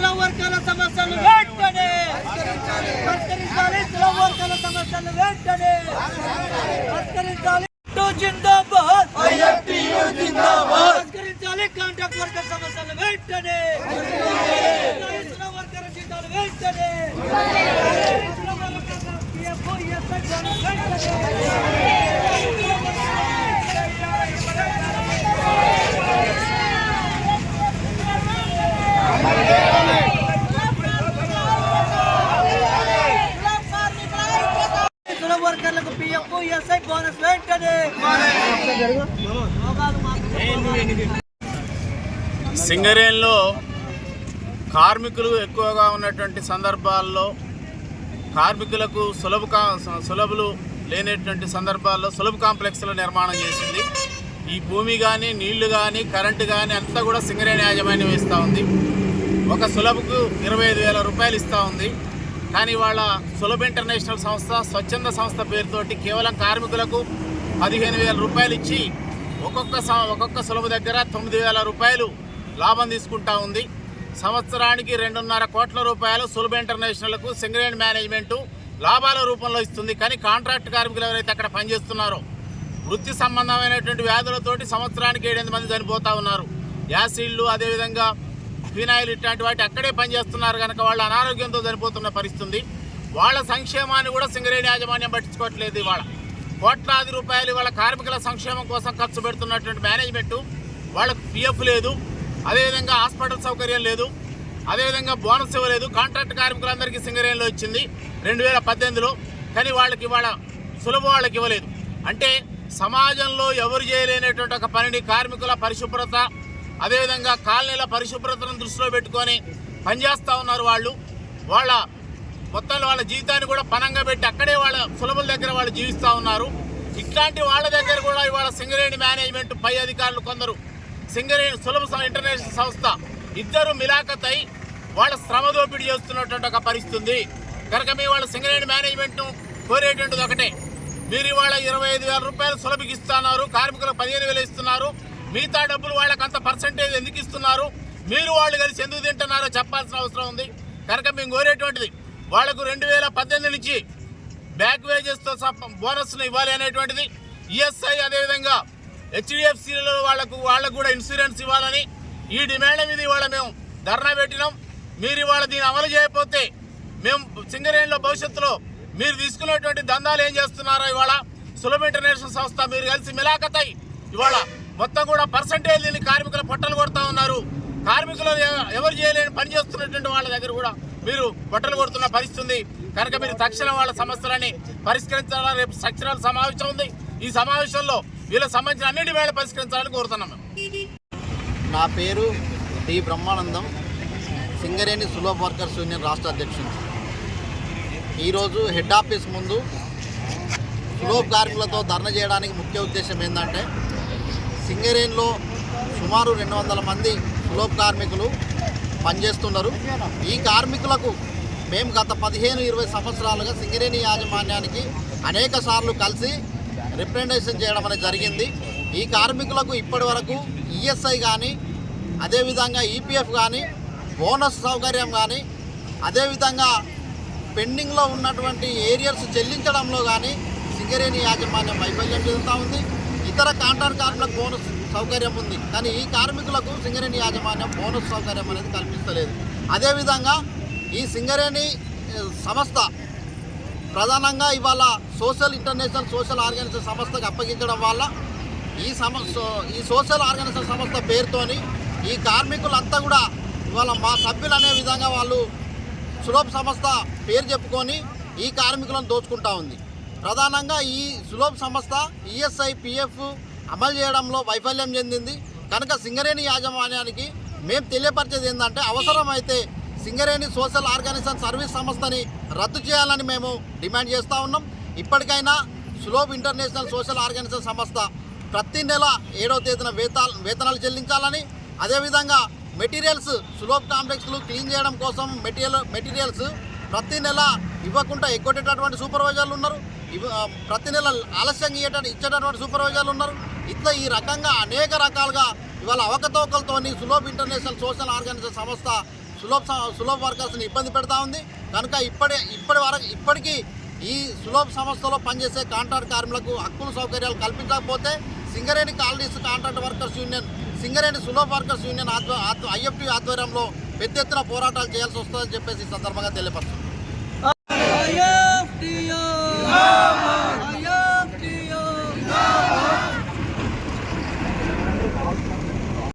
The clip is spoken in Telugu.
సులభ వర్గాల సమస్యలు వెంటనే పరిష్కరించాలి. సులభ వర్గాల సమస్యలు వెంటనే పరిష్కరించాలి. జిందాబాద్ పరిష్కరించాలి. కాంట్రాక్ట్ వర్గ సమస్యలు వెంటనే సులభ వర్గాల జీతాలు వెంటనే వర్కర్లకు పిఎఫ్ ఎస్ఐ బోనస్ వెంటనే. సింగరేణిలో కార్మికులు ఎక్కువగా ఉన్నటువంటి సందర్భాల్లో కార్మికులకు సులభులు లేనటువంటి సందర్భాల్లో సులభ కాంప్లెక్స్ల నిర్మాణం చేసింది. ఈ భూమి కానీ నీళ్లు కానీ కరెంటు కానీ అంతా కూడా సింగరేణి యాజమాన్యం ఇస్తూ ఉంది. ఒక సులభకు 25,000 రూపాయలు ఇస్తూ ఉంది. కానీ వాళ్ళ సులభ ఇంటర్నేషనల్ సంస్థ స్వచ్ఛంద సంస్థ పేరుతోటి కేవలం కార్మికులకు 15,000 రూపాయలు ఇచ్చి ఒక్కొక్క సులభ దగ్గర 9,000 రూపాయలు లాభం తీసుకుంటా ఉంది. సంవత్సరానికి 2.5 కోట్ల రూపాయలు సులభ ఇంటర్నేషనల్కు సింగరేణి మేనేజ్మెంటు లాభాల రూపంలో ఇస్తుంది. కానీ కాంట్రాక్ట్ కార్మికులు ఎవరైతే అక్కడ పనిచేస్తున్నారో వృత్తి సంబంధమైనటువంటి వ్యాధులతోటి సంవత్సరానికి 7-8 మంది చనిపోతూ ఉన్నారు. యాసిడ్లు అదేవిధంగా ఫినాయిల్ ఇట్లాంటి వాటి అక్కడే పనిచేస్తున్నారు కనుక వాళ్ళ అనారోగ్యంతో చనిపోతున్న పరిస్థితి. వాళ్ళ సంక్షేమాన్ని కూడా సింగరేణి యాజమాన్యం పట్టించుకోవట్లేదు. ఇవాళ కోట్లాది రూపాయలు వాళ్ళ కార్మికుల సంక్షేమం కోసం ఖర్చు పెడుతున్నటువంటి మేనేజ్మెంటు వాళ్ళకు పిఎఫ్ లేదు, అదేవిధంగా హాస్పిటల్ సౌకర్యం లేదు, అదేవిధంగా బోనస్ ఇవ్వలేదు. కాంట్రాక్ట్ కార్మికులందరికీ సింగరేణిలో ఇచ్చింది 2018లో. కానీ వాళ్ళకి ఇవాళ సులభ వాళ్ళకి ఇవ్వలేదు. అంటే సమాజంలో ఎవరు చేయలేనటువంటి ఒక పనిని కార్మికుల పరిశుభ్రత అదేవిధంగా కాలనీల పరిశుభ్రతను దృష్టిలో పెట్టుకొని పనిచేస్తూ ఉన్నారు. వాళ్ళ మొత్తంలో వాళ్ళ జీవితాన్ని కూడా పనంగా పెట్టి అక్కడే వాళ్ళ సులభుల దగ్గర వాళ్ళు జీవిస్తూ ఉన్నారు. ఇట్లాంటి వాళ్ళ దగ్గర కూడా ఇవాళ సింగరేణి మేనేజ్మెంట్ పై అధికారులు కొందరు సింగరేణి సులభ ఇంటర్నేషనల్ సంస్థ ఇద్దరు మిలాఖత్ అయి వాళ్ళ శ్రమ దోపిడీ చేస్తున్నటువంటి ఒక పరిస్థితి. కనుక మీ వాళ్ళ సింగరేణి మేనేజ్మెంట్ను కోరేటువంటిది ఒకటే, మీరు ఇవాళ 25,000 రూపాయలు సులభకి ఇస్తున్నారు, కార్మికులకు 15,000 ఇస్తున్నారు, మిగతా డబ్బులు వాళ్ళకి అంత పర్సంటేజ్ ఎందుకు ఇస్తున్నారు, మీరు వాళ్ళు కలిసి ఎందుకు తింటున్నారో చెప్పాల్సిన అవసరం ఉంది. కనుక మేము కోరేటువంటిది వాళ్లకు 2018 నుంచి బ్యాక్ వేజెస్తో బోనస్ను ఇవ్వాలి అనేటువంటిది. ఈఎస్ఐ అదేవిధంగా హెచ్డిఎఫ్సిలో వాళ్ళకు కూడా ఇన్సూరెన్స్ ఇవ్వాలని ఈ డిమాండ్ మీద ఇవాళ మేము ధర్నా పెట్టినాం. మీరు ఇవాళ దీన్ని అమలు చేయకపోతే మేము సింగరేణిలో భవిష్యత్తులో మీరు తీసుకునేటువంటి దందాలు ఏం చేస్తున్నారో ఇవాళ సులభ ఇంటర్నేషనల్ సంస్థ మీరు కలిసి మిలాఖత్ అయి ఇవాళ మొత్తం కూడా పర్సంటేజ్ దీన్ని కార్మికుల పొట్టలు కొడుతూ ఉన్నారు. కార్మికులు ఎవరు చేయలేని పని చేస్తున్నటువంటి వాళ్ళ దగ్గర కూడా మీరు పొట్టలు కొడుతున్న పరిస్థితి. కనుక మీరు తక్షణం వాళ్ళ సమస్యలని పరిష్కరించాలని రేపు సచివాలయ సమావేశం ఉంది. ఈ సమావేశంలో వీళ్ళకి సంబంధించిన అన్ని డిమాండ్లు పరిష్కరించాలని కోరుతున్నాం. నా పేరు డి బ్రహ్మానందం, సింగరేణి సులభ వర్కర్స్ యూనియన్ రాష్ట్ర అధ్యక్షుడు. ఈరోజు హెడ్ ఆఫీస్ ముందు సులభ కార్మికులతో ధర్నా చేయడానికి ముఖ్య ఉద్దేశం ఏంటంటే, సింగరేణిలో సుమారు 200 మంది సులభ కార్మికులు పనిచేస్తున్నారు. ఈ కార్మికులకు మేము గత 15-20 సంవత్సరాలుగా సింగరేణి యాజమాన్యానికి అనేక సార్లు కలిసి రిప్రజెంటేషన్ చేయడం అనేది జరిగింది. ఈ కార్మికులకు ఇప్పటి వరకు ఈఎస్ఐ కానీ అదేవిధంగా ఈపీఎఫ్ కానీ బోనస్ సౌకర్యం కానీ అదేవిధంగా పెండింగ్లో ఉన్నటువంటి ఏరియర్స్ చెల్లించడంలో కానీ సింగరేణి యాజమాన్యం వైఫల్యం చెందుతూ ఉంది. ఇతర కాంట్రాక్ట్ కార్మికులకు బోనస్ సౌకర్యం ఉంది, కానీ ఈ కార్మికులకు సింగరేణి యాజమాన్యం బోనస్ సౌకర్యం అనేది కల్పిస్తలేదు. అదేవిధంగా ఈ సింగరేణి సంస్థ ప్రధానంగా ఇవాళ ఇంటర్నేషనల్ సోషల్ ఆర్గనైజేషన్ సంస్థకు అప్పగించడం వల్ల ఈ సోషల్ ఆర్గనైజేషన్ సంస్థ పేరుతోని ఈ కార్మికులంతా కూడా ఇవాళ మా సభ్యులు అనే విధంగా వాళ్ళు సులభ సంస్థ పేరు చెప్పుకొని ఈ కార్మికులను దోచుకుంటా ఉంది. ప్రధానంగా ఈ సులభ సంస్థ ఈఎస్ఐ పిఎఫ్ అమలు చేయడంలో వైఫల్యం చెందింది. కనుక సింగరేణి యాజమాన్యానికి మేము తెలియపరిచేది ఏంటంటే, అవసరమైతే సింగరేణి సోషల్ ఆర్గనైజేషన్ సర్వీస్ సంస్థని రద్దు చేయాలని మేము డిమాండ్ చేస్తూ ఉన్నాం. ఇప్పటికైనా సులభ ఇంటర్నేషనల్ సోషల్ ఆర్గనైజేషన్ సంస్థ ప్రతి నెల 7వ తేదీన వేతనాలు చెల్లించాలని, అదేవిధంగా మెటీరియల్స్ సులభ కాంప్లెక్స్లు క్లీన్ చేయడం కోసం మెటీరియల్స్ ప్రతి నెల ఇవ్వకుండా ఎగ్గొట్టేటటువంటి సూపర్వైజర్లు ఉన్నారు, ప్రతి నెల ఆలస్యంగా ఇచ్చేటటువంటి సూపర్వైజర్లు ఉన్నారు. ఇట్లా ఈ రకంగా అనేక రకాలుగా ఇవాళ అవకతవకలతోని సులభ ఇంటర్నేషనల్ సోషల్ ఆర్గనైజేషన్ సంస్థ సులభ్ వర్కర్స్ని ఇబ్బంది పెడతా ఉంది. కనుక ఇప్పటికీ ఈ సులభ్ సంస్థలో పనిచేసే కాంట్రాక్ట్ కార్మికులకు హక్కులు సౌకర్యాలు కల్పించకపోతే Singareni colonies contract workers union, Singareni Sulabh workers union IFT ఆధ్వర్యంలో పెద్ద ఎత్తున పోరాటాలు చేయాల్సి వస్తుందని చెప్పేసి ఈ సందర్భంగా తెలియపరుస్తుంది.